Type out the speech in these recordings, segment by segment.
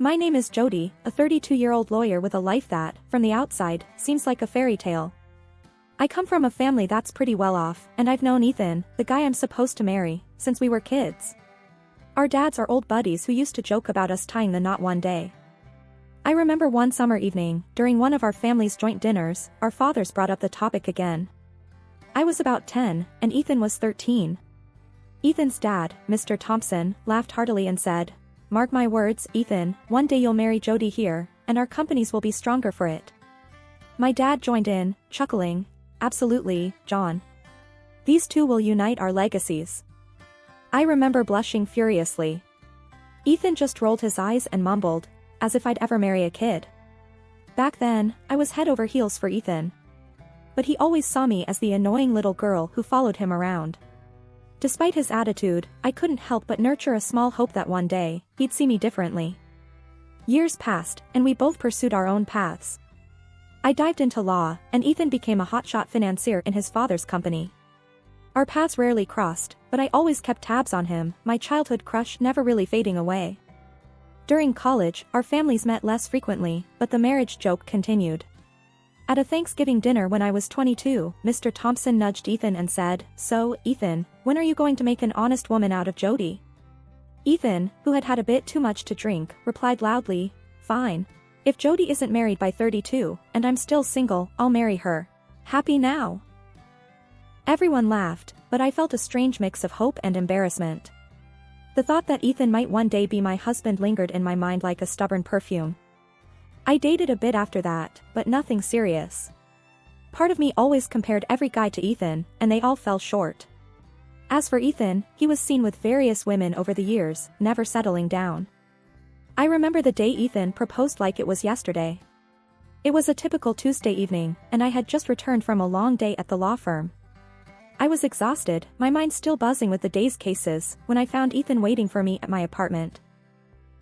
My name is Jody, a 32-year-old lawyer with a life that, from the outside, seems like a fairy tale. I come from a family that's pretty well off, and I've known Ethan, the guy I'm supposed to marry, since we were kids. Our dads are old buddies who used to joke about us tying the knot one day. I remember one summer evening, during one of our family's joint dinners, our fathers brought up the topic again. I was about 10, and Ethan was 13. Ethan's dad, Mr. Thompson, laughed heartily and said, "Mark my words, Ethan, one day you'll marry Jody here, and our companies will be stronger for it." My dad joined in, chuckling, "Absolutely, John. These two will unite our legacies." I remember blushing furiously. Ethan just rolled his eyes and mumbled, as if I'd ever marry a kid. Back then, I was head over heels for Ethan. But he always saw me as the annoying little girl who followed him around. Despite his attitude, I couldn't help but nurture a small hope that one day, he'd see me differently. Years passed, and we both pursued our own paths. I dived into law, and Ethan became a hotshot financier in his father's company. Our paths rarely crossed, but I always kept tabs on him, my childhood crush never really fading away. During college, our families met less frequently, but the marriage joke continued. At a Thanksgiving dinner when I was 22, Mr. Thompson nudged Ethan and said, "So, Ethan, when are you going to make an honest woman out of Jody?" Ethan, who had had a bit too much to drink, replied loudly, "Fine. If Jody isn't married by 32, and I'm still single, I'll marry her. Happy now." Everyone laughed, but I felt a strange mix of hope and embarrassment. The thought that Ethan might one day be my husband lingered in my mind like a stubborn perfume. I dated a bit after that, but nothing serious. Part of me always compared every guy to Ethan, and they all fell short. As for Ethan, he was seen with various women over the years, never settling down. I remember the day Ethan proposed like it was yesterday. It was a typical Tuesday evening, and I had just returned from a long day at the law firm. I was exhausted, my mind still buzzing with the day's cases, when I found Ethan waiting for me at my apartment.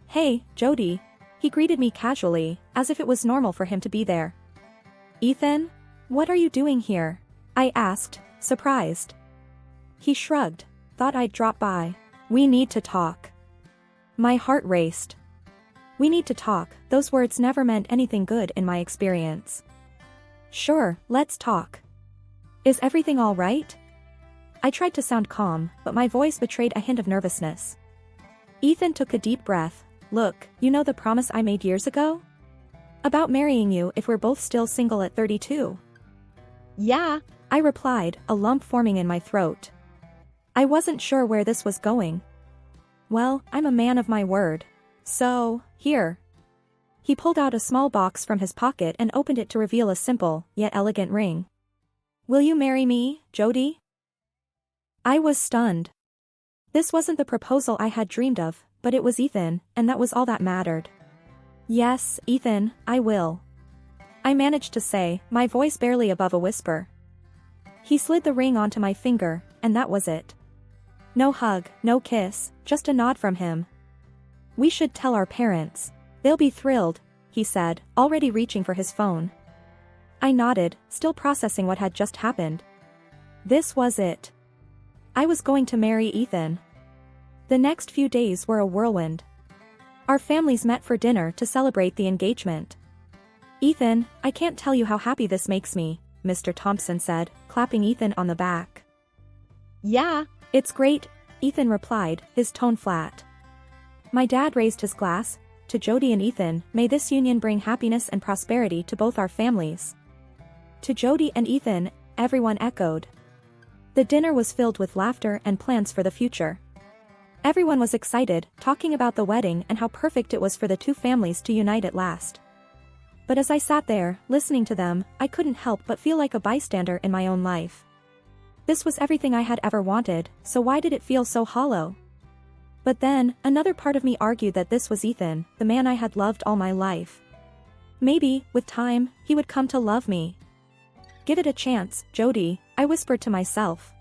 "Hey, Jody." He greeted me casually, as if it was normal for him to be there. "Ethan? What are you doing here?" I asked, surprised. He shrugged, "Thought I'd drop by. We need to talk." My heart raced. "We need to talk," those words never meant anything good in my experience. "Sure, let's talk. Is everything all right?" I tried to sound calm, but my voice betrayed a hint of nervousness. Ethan took a deep breath. "Look, you know the promise I made years ago? About marrying you if we're both still single at 32. "Yeah," I replied, a lump forming in my throat. I wasn't sure where this was going. "Well, I'm a man of my word. So, here." He pulled out a small box from his pocket and opened it to reveal a simple, yet elegant ring. "Will you marry me, Jody?" I was stunned. This wasn't the proposal I had dreamed of, but it was Ethan, and that was all that mattered. "Yes, Ethan, I will," I managed to say, my voice barely above a whisper. He slid the ring onto my finger, and that was it. No hug, no kiss, just a nod from him. "We should tell our parents. They'll be thrilled," he said, already reaching for his phone. I nodded, still processing what had just happened. This was it. I was going to marry Ethan. The next few days were a whirlwind. Our families met for dinner to celebrate the engagement. "Ethan, I can't tell you how happy this makes me," Mr. Thompson said, clapping Ethan on the back. "Yeah, it's great," Ethan replied, his tone flat. My dad raised his glass. "To Jody and Ethan, may this union bring happiness and prosperity to both our families." "To Jody and Ethan," everyone echoed. The dinner was filled with laughter and plans for the future. Everyone was excited, talking about the wedding and how perfect it was for the two families to unite at last. But as I sat there, listening to them, I couldn't help but feel like a bystander in my own life. This was everything I had ever wanted, so why did it feel so hollow? But then, another part of me argued that this was Ethan, the man I had loved all my life. Maybe, with time, he would come to love me. "Give it a chance, Jody," I whispered to myself.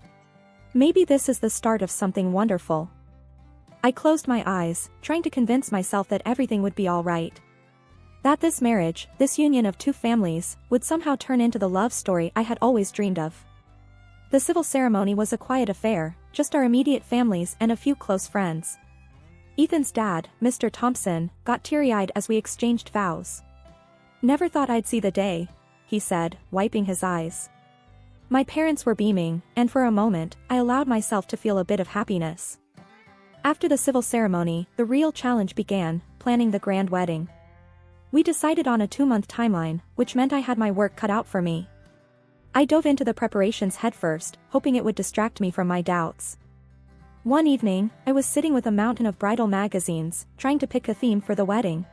"Maybe this is the start of something wonderful." I closed my eyes, trying to convince myself that everything would be all right. That this marriage, this union of two families, would somehow turn into the love story I had always dreamed of. The civil ceremony was a quiet affair, just our immediate families and a few close friends. Ethan's dad, Mr. Thompson, got teary-eyed as we exchanged vows. "Never thought I'd see the day," he said, wiping his eyes. My parents were beaming, and for a moment, I allowed myself to feel a bit of happiness. After the civil ceremony, the real challenge began, planning the grand wedding. We decided on a 2-month timeline, which meant I had my work cut out for me. I dove into the preparations headfirst, hoping it would distract me from my doubts. One evening, I was sitting with a mountain of bridal magazines, trying to pick a theme for the wedding.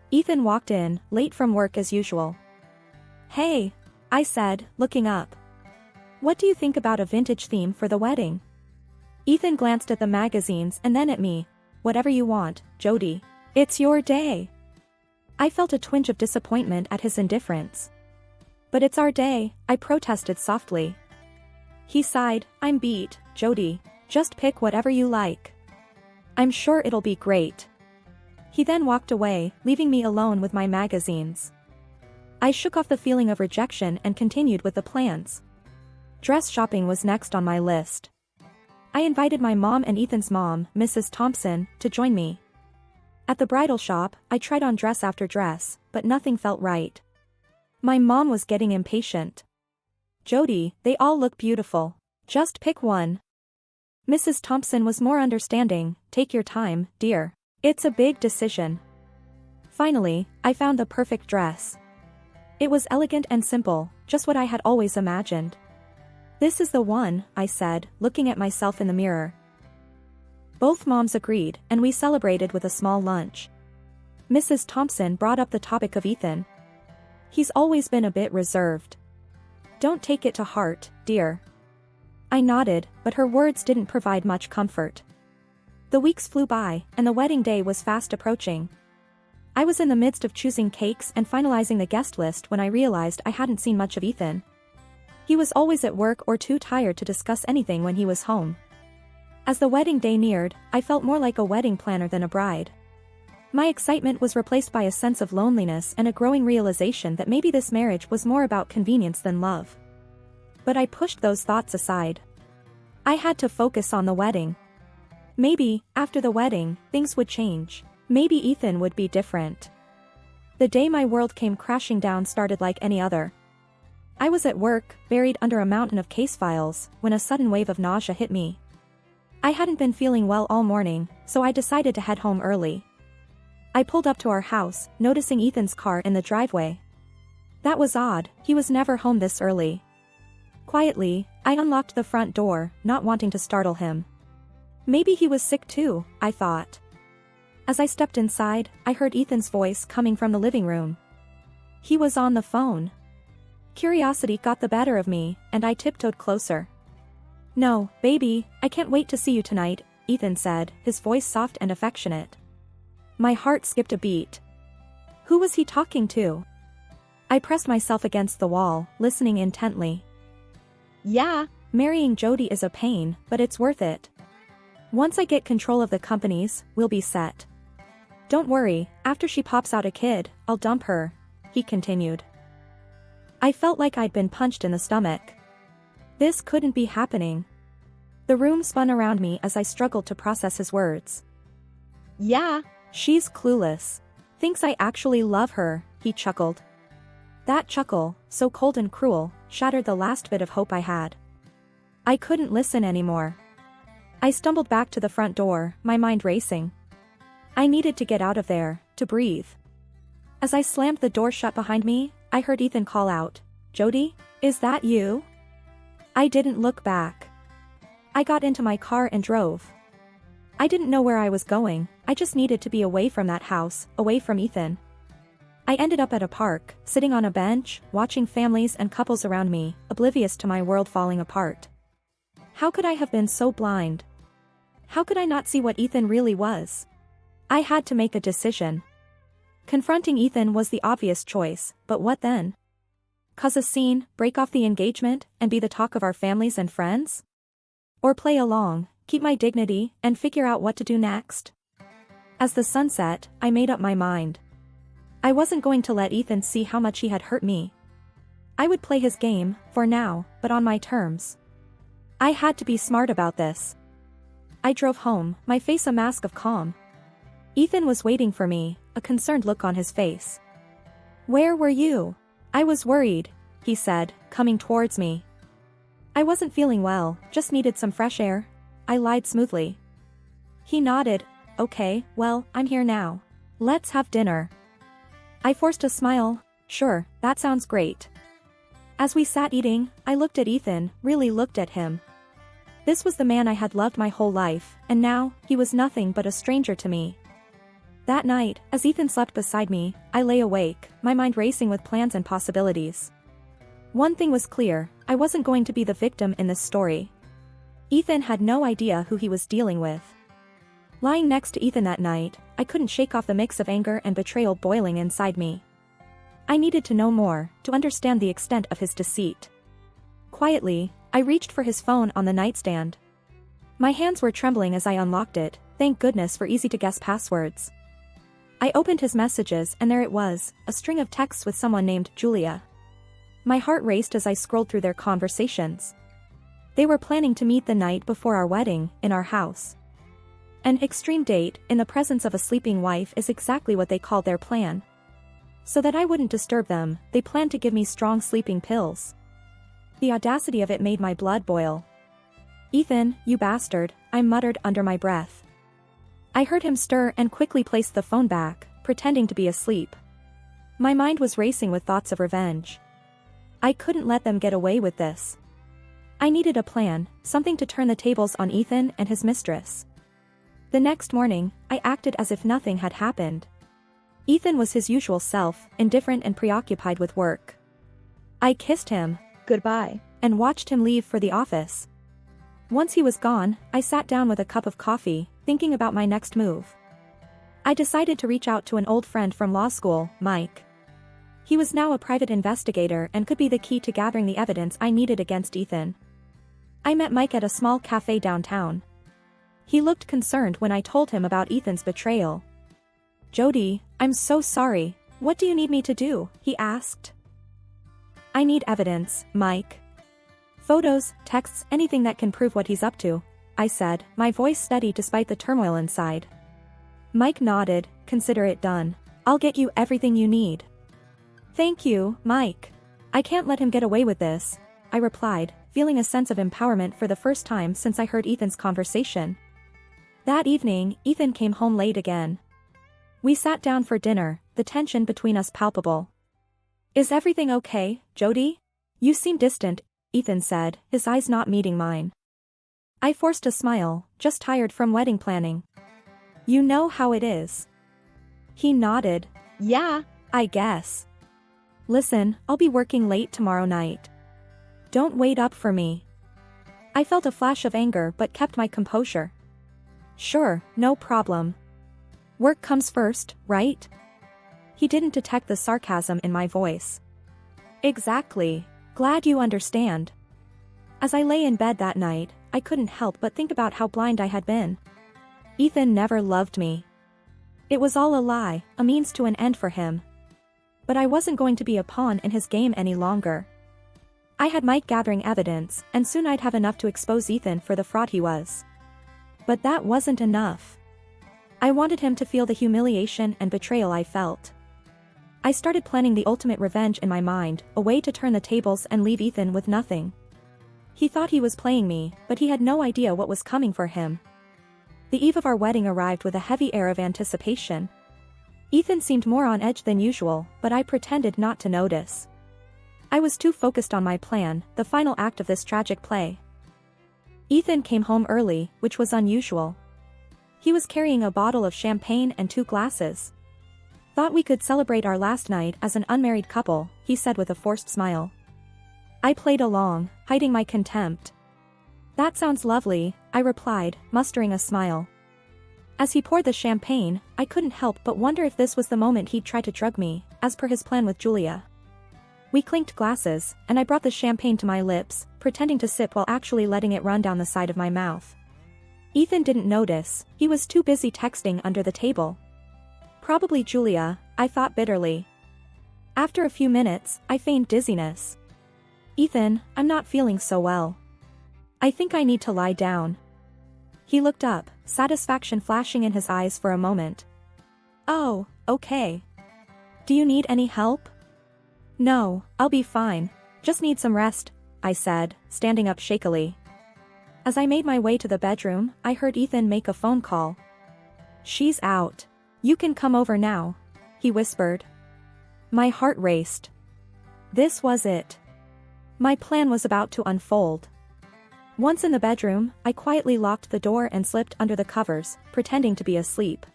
Ethan walked in, late from work as usual. "Hey," I said, looking up. "What do you think about a vintage theme for the wedding?" Ethan glanced at the magazines and then at me. "Whatever you want, Jody. It's your day." I felt a twinge of disappointment at his indifference. "But it's our day," I protested softly. He sighed. "I'm beat, Jody. Just pick whatever you like. I'm sure it'll be great." He then walked away, leaving me alone with my magazines. I shook off the feeling of rejection and continued with the plans. Dress shopping was next on my list. I invited my mom and Ethan's mom, Mrs. Thompson, to join me. At the bridal shop, I tried on dress after dress, but nothing felt right. My mom was getting impatient. "Jody, they all look beautiful. Just pick one." Mrs. Thompson was more understanding. "Take your time, dear. It's a big decision." Finally, I found the perfect dress. It was elegant and simple, just what I had always imagined. "This is the one," I said, looking at myself in the mirror. Both moms agreed, and we celebrated with a small lunch. Mrs. Thompson brought up the topic of Ethan. "He's always been a bit reserved. Don't take it to heart, dear." I nodded, but her words didn't provide much comfort. The weeks flew by, and the wedding day was fast approaching. I was in the midst of choosing cakes and finalizing the guest list when I realized I hadn't seen much of Ethan. He was always at work or too tired to discuss anything when he was home. As the wedding day neared, I felt more like a wedding planner than a bride. My excitement was replaced by a sense of loneliness and a growing realization that maybe this marriage was more about convenience than love. But I pushed those thoughts aside. I had to focus on the wedding. Maybe, after the wedding, things would change. Maybe Ethan would be different. The day my world came crashing down started like any other. I was at work, buried under a mountain of case files, when a sudden wave of nausea hit me. I hadn't been feeling well all morning, so I decided to head home early. I pulled up to our house, noticing Ethan's car in the driveway. That was odd, he was never home this early. Quietly, I unlocked the front door, not wanting to startle him. Maybe he was sick too, I thought. As I stepped inside, I heard Ethan's voice coming from the living room. He was on the phone. Curiosity got the better of me, and I tiptoed closer. "No, baby, I can't wait to see you tonight," Ethan said, his voice soft and affectionate. My heart skipped a beat. Who was he talking to? I pressed myself against the wall, listening intently. "Yeah, marrying Jody is a pain, but it's worth it. Once I get control of the companies, we'll be set. Don't worry, after she pops out a kid, I'll dump her," he continued. I felt like I'd been punched in the stomach. This couldn't be happening. The room spun around me as I struggled to process his words. "Yeah, she's clueless. Thinks I actually love her," he chuckled. That chuckle, so cold and cruel, shattered the last bit of hope I had. I couldn't listen anymore. I stumbled back to the front door, my mind racing. I needed to get out of there, to breathe. As I slammed the door shut behind me, I heard Ethan call out, "Jody, is that you?" I didn't look back. I got into my car and drove. I didn't know where I was going, I just needed to be away from that house, away from Ethan. I ended up at a park, sitting on a bench, watching families and couples around me, oblivious to my world falling apart. How could I have been so blind? How could I not see what Ethan really was? I had to make a decision. Confronting Ethan was the obvious choice, but what then? Cause a scene, break off the engagement, and be the talk of our families and friends? Or play along, keep my dignity, and figure out what to do next? As the sun set, I made up my mind. I wasn't going to let Ethan see how much he had hurt me. I would play his game, for now, but on my terms. I had to be smart about this. I drove home, my face a mask of calm. Ethan was waiting for me, a concerned look on his face. "Where were you?" "I was worried," he said, coming towards me. "I wasn't feeling well, just needed some fresh air," I lied smoothly. He nodded. "Okay, well, I'm here now. Let's have dinner." I forced a smile. "Sure, that sounds great." As we sat eating, I looked at Ethan, really looked at him. This was the man I had loved my whole life, and now, he was nothing but a stranger to me. That night, as Ethan slept beside me, I lay awake, my mind racing with plans and possibilities. One thing was clear, I wasn't going to be the victim in this story. Ethan had no idea who he was dealing with. Lying next to Ethan that night, I couldn't shake off the mix of anger and betrayal boiling inside me. I needed to know more, to understand the extent of his deceit. Quietly, I reached for his phone on the nightstand. My hands were trembling as I unlocked it, thank goodness for easy-to-guess passwords. I opened his messages and there it was, a string of texts with someone named Julia. My heart raced as I scrolled through their conversations. They were planning to meet the night before our wedding, in our house. An extreme date, in the presence of a sleeping wife, is exactly what they called their plan. So that I wouldn't disturb them, they planned to give me strong sleeping pills. The audacity of it made my blood boil. "Ethan, you bastard," I muttered under my breath. I heard him stir and quickly placed the phone back, pretending to be asleep. My mind was racing with thoughts of revenge. I couldn't let them get away with this. I needed a plan, something to turn the tables on Ethan and his mistress. The next morning, I acted as if nothing had happened. Ethan was his usual self, indifferent and preoccupied with work. I kissed him goodbye and watched him leave for the office. Once he was gone, I sat down with a cup of coffee, thinking about my next move. I decided to reach out to an old friend from law school, Mike. He was now a private investigator and could be the key to gathering the evidence I needed against Ethan. I met Mike at a small cafe downtown. He looked concerned when I told him about Ethan's betrayal. "Jody, I'm so sorry. What do you need me to do?" he asked. "I need evidence, Mike. Photos, texts, anything that can prove what he's up to," I said, my voice steady despite the turmoil inside. Mike nodded. "Consider it done. I'll get you everything you need." "Thank you, Mike. I can't let him get away with this," I replied, feeling a sense of empowerment for the first time since I heard Ethan's conversation. That evening, Ethan came home late again. We sat down for dinner, the tension between us palpable. "Is everything okay, Jody? You seem distant," Ethan said, his eyes not meeting mine. I forced a smile, just tired from wedding planning. "You know how it is." He nodded. "Yeah, I guess. Listen, I'll be working late tomorrow night. Don't wait up for me." I felt a flash of anger but kept my composure. "Sure, no problem. Work comes first, right?" He didn't detect the sarcasm in my voice. "Exactly. Glad you understand." As I lay in bed that night, I couldn't help but think about how blind I had been. Ethan never loved me. It was all a lie, a means to an end for him. But I wasn't going to be a pawn in his game any longer. I had Mike gathering evidence, and soon I'd have enough to expose Ethan for the fraud he was. But that wasn't enough. I wanted him to feel the humiliation and betrayal I felt. I started planning the ultimate revenge in my mind, a way to turn the tables and leave Ethan with nothing. He thought he was playing me, but he had no idea what was coming for him. The eve of our wedding arrived with a heavy air of anticipation. Ethan seemed more on edge than usual, but I pretended not to notice. I was too focused on my plan, the final act of this tragic play. Ethan came home early, which was unusual. He was carrying a bottle of champagne and 2 glasses. "Thought we could celebrate our last night as an unmarried couple," he said with a forced smile. I played along, hiding my contempt. "That sounds lovely," I replied, mustering a smile. As he poured the champagne, I couldn't help but wonder if this was the moment he'd try to drug me, as per his plan with Julia. We clinked glasses, and I brought the champagne to my lips, pretending to sip while actually letting it run down the side of my mouth. Ethan didn't notice, he was too busy texting under the table. Probably Julia, I thought bitterly. After a few minutes, I feigned dizziness. "Ethan, I'm not feeling so well. I think I need to lie down." He looked up, satisfaction flashing in his eyes for a moment. Oh, okay. Do you need any help? No, I'll be fine. Just need some rest, I said, standing up shakily. As I made my way to the bedroom, I heard Ethan make a phone call. She's out. You can come over now, he whispered. My heart raced. This was it. My plan was about to unfold. Once in the bedroom, I quietly locked the door and slipped under the covers, pretending to be asleep.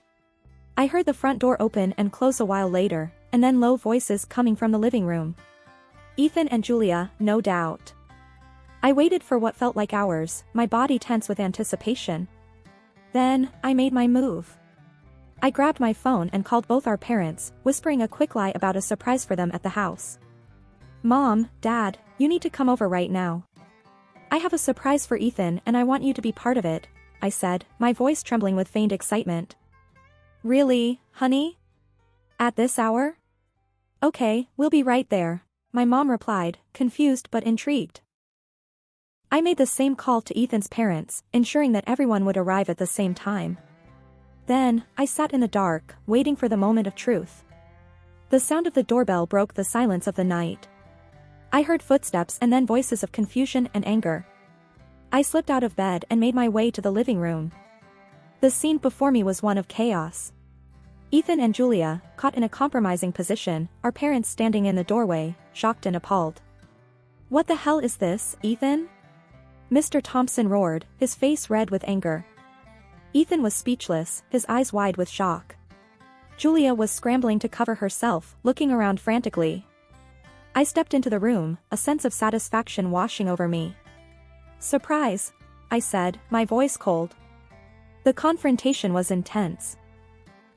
I heard the front door open and close a while later, and then low voices coming from the living room. Ethan and Julia, no doubt. I waited for what felt like hours, my body tense with anticipation. Then, I made my move. I grabbed my phone and called both our parents, whispering a quick lie about a surprise for them at the house. Mom, Dad, you need to come over right now. I have a surprise for Ethan and I want you to be part of it, I said, my voice trembling with feigned excitement. Really, honey? At this hour? Okay, we'll be right there, my mom replied, confused but intrigued. I made the same call to Ethan's parents, ensuring that everyone would arrive at the same time. Then, I sat in the dark, waiting for the moment of truth. The sound of the doorbell broke the silence of the night. I heard footsteps and then voices of confusion and anger. I slipped out of bed and made my way to the living room. The scene before me was one of chaos. Ethan and Julia, caught in a compromising position, our parents standing in the doorway, shocked and appalled. What the hell is this, Ethan? Mr. Thompson roared, his face red with anger. Ethan was speechless, his eyes wide with shock. Julia was scrambling to cover herself, looking around frantically. I stepped into the room, a sense of satisfaction washing over me. Surprise, I said, my voice cold. The confrontation was intense.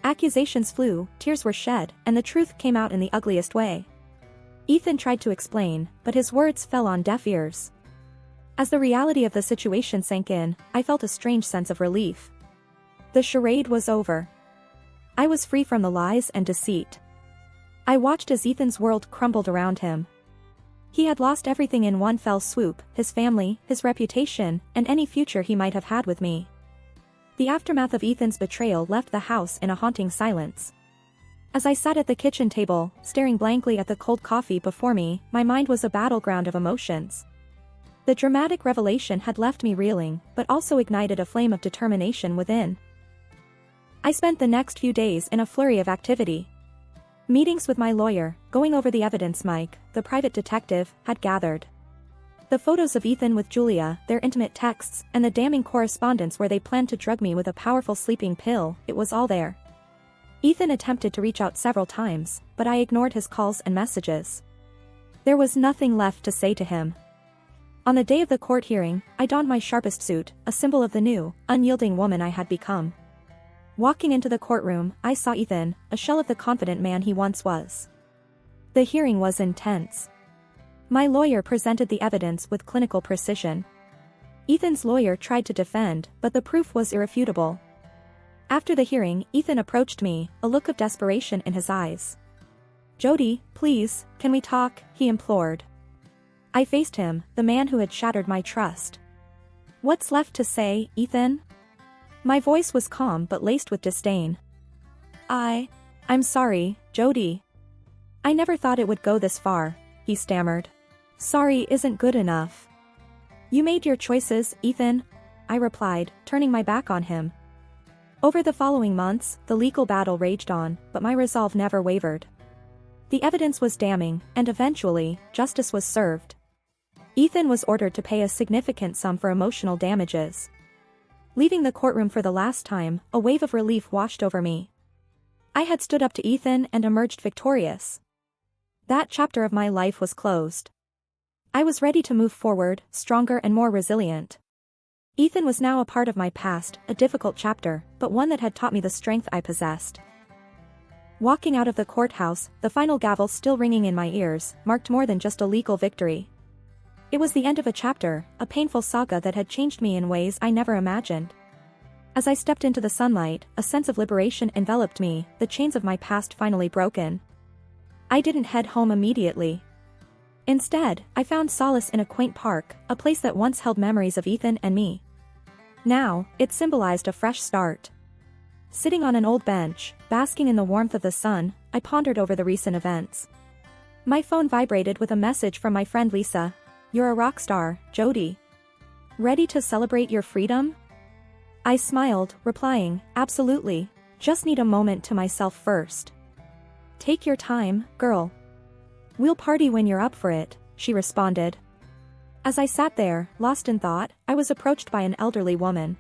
Accusations flew, tears were shed, and the truth came out in the ugliest way. Ethan tried to explain, but his words fell on deaf ears. As the reality of the situation sank in, I felt a strange sense of relief. The charade was over. I was free from the lies and deceit. I watched as Ethan's world crumbled around him. He had lost everything in one fell swoop, his family, his reputation, and any future he might have had with me. The aftermath of Ethan's betrayal left the house in a haunting silence. As I sat at the kitchen table, staring blankly at the cold coffee before me, my mind was a battleground of emotions. The dramatic revelation had left me reeling, but also ignited a flame of determination within. I spent the next few days in a flurry of activity. Meetings with my lawyer, going over the evidence Mike, the private detective, had gathered. The photos of Ethan with Julia, their intimate texts, and the damning correspondence where they planned to drug me with a powerful sleeping pill, it was all there. Ethan attempted to reach out several times, but I ignored his calls and messages. There was nothing left to say to him. On the day of the court hearing, I donned my sharpest suit, a symbol of the new, unyielding woman I had become. Walking into the courtroom, I saw Ethan, a shell of the confident man he once was. The hearing was intense. My lawyer presented the evidence with clinical precision. Ethan's lawyer tried to defend, but the proof was irrefutable. After the hearing, Ethan approached me, a look of desperation in his eyes. Jody, please, can we talk, he implored. I faced him, the man who had shattered my trust. What's left to say, Ethan? My voice was calm but laced with disdain. I'm sorry, Jody. I never thought it would go this far, he stammered. Sorry isn't good enough. You made your choices, Ethan, I replied, turning my back on him. Over the following months, the legal battle raged on, but my resolve never wavered. The evidence was damning, and eventually, justice was served. Ethan was ordered to pay a significant sum for emotional damages. Leaving the courtroom for the last time, a wave of relief washed over me. I had stood up to Ethan and emerged victorious. That chapter of my life was closed. I was ready to move forward, stronger and more resilient. Ethan was now a part of my past, a difficult chapter, but one that had taught me the strength I possessed. Walking out of the courthouse, the final gavel still ringing in my ears, marked more than just a legal victory. It was the end of a chapter, a painful saga that had changed me in ways I never imagined. As I stepped into the sunlight, a sense of liberation enveloped me, the chains of my past finally broken. I didn't head home immediately. Instead, I found solace in a quaint park, a place that once held memories of Ethan and me. Now, it symbolized a fresh start. Sitting on an old bench, basking in the warmth of the sun, I pondered over the recent events. My phone vibrated with a message from my friend Lisa. "You're a rock star, Jody. Ready to celebrate your freedom?" I smiled, replying, "Absolutely. Just need a moment to myself first." "Take your time, girl. We'll party when you're up for it," she responded. As I sat there, lost in thought, I was approached by an elderly woman.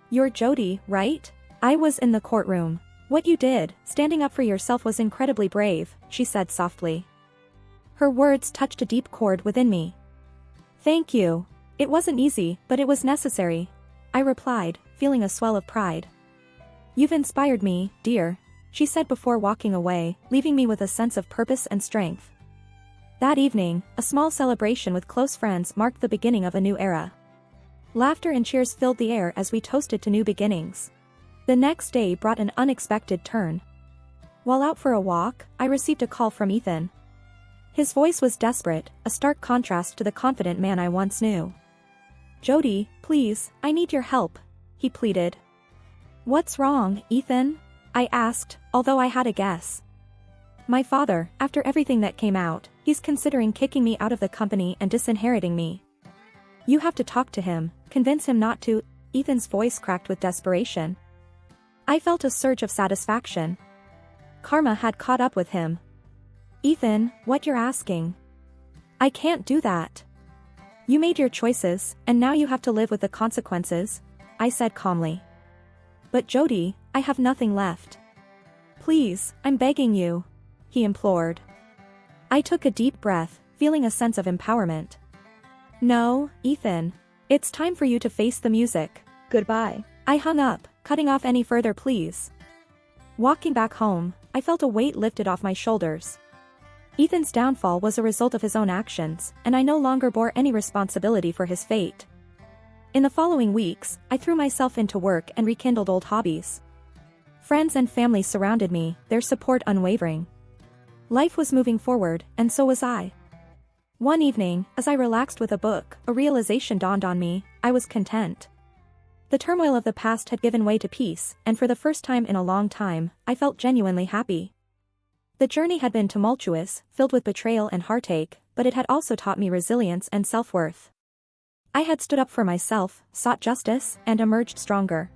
"You're Jody, right?" I was in the courtroom. "What you did, standing up for yourself, was incredibly brave," she said softly. Her words touched a deep chord within me. "Thank you. It wasn't easy, but it was necessary," I replied, feeling a swell of pride. "You've inspired me, dear," she said before walking away, leaving me with a sense of purpose and strength. That evening, a small celebration with close friends marked the beginning of a new era. Laughter and cheers filled the air as we toasted to new beginnings. The next day brought an unexpected turn. While out for a walk, I received a call from Ethan. His voice was desperate, a stark contrast to the confident man I once knew. "Jody, please, I need your help," he pleaded. "What's wrong, Ethan?" I asked, although I had a guess. "My father, after everything that came out, he's considering kicking me out of the company and disinheriting me. You have to talk to him, convince him not to." Ethan's voice cracked with desperation. I felt a surge of satisfaction. Karma had caught up with him. "Ethan, what you're asking? I can't do that. You made your choices, and now you have to live with the consequences," I said calmly. "But Jody, I have nothing left. Please, I'm begging you," he implored. I took a deep breath, feeling a sense of empowerment. "No, Ethan. It's time for you to face the music. Goodbye." I hung up, cutting off any further pleas. Walking back home, I felt a weight lifted off my shoulders. Ethan's downfall was a result of his own actions, and I no longer bore any responsibility for his fate. In the following weeks, I threw myself into work and rekindled old hobbies. Friends and family surrounded me, their support unwavering. Life was moving forward, and so was I. One evening, as I relaxed with a book, a realization dawned on me: I was content. The turmoil of the past had given way to peace, and for the first time in a long time, I felt genuinely happy. The journey had been tumultuous, filled with betrayal and heartache, but it had also taught me resilience and self-worth. I had stood up for myself, sought justice, and emerged stronger.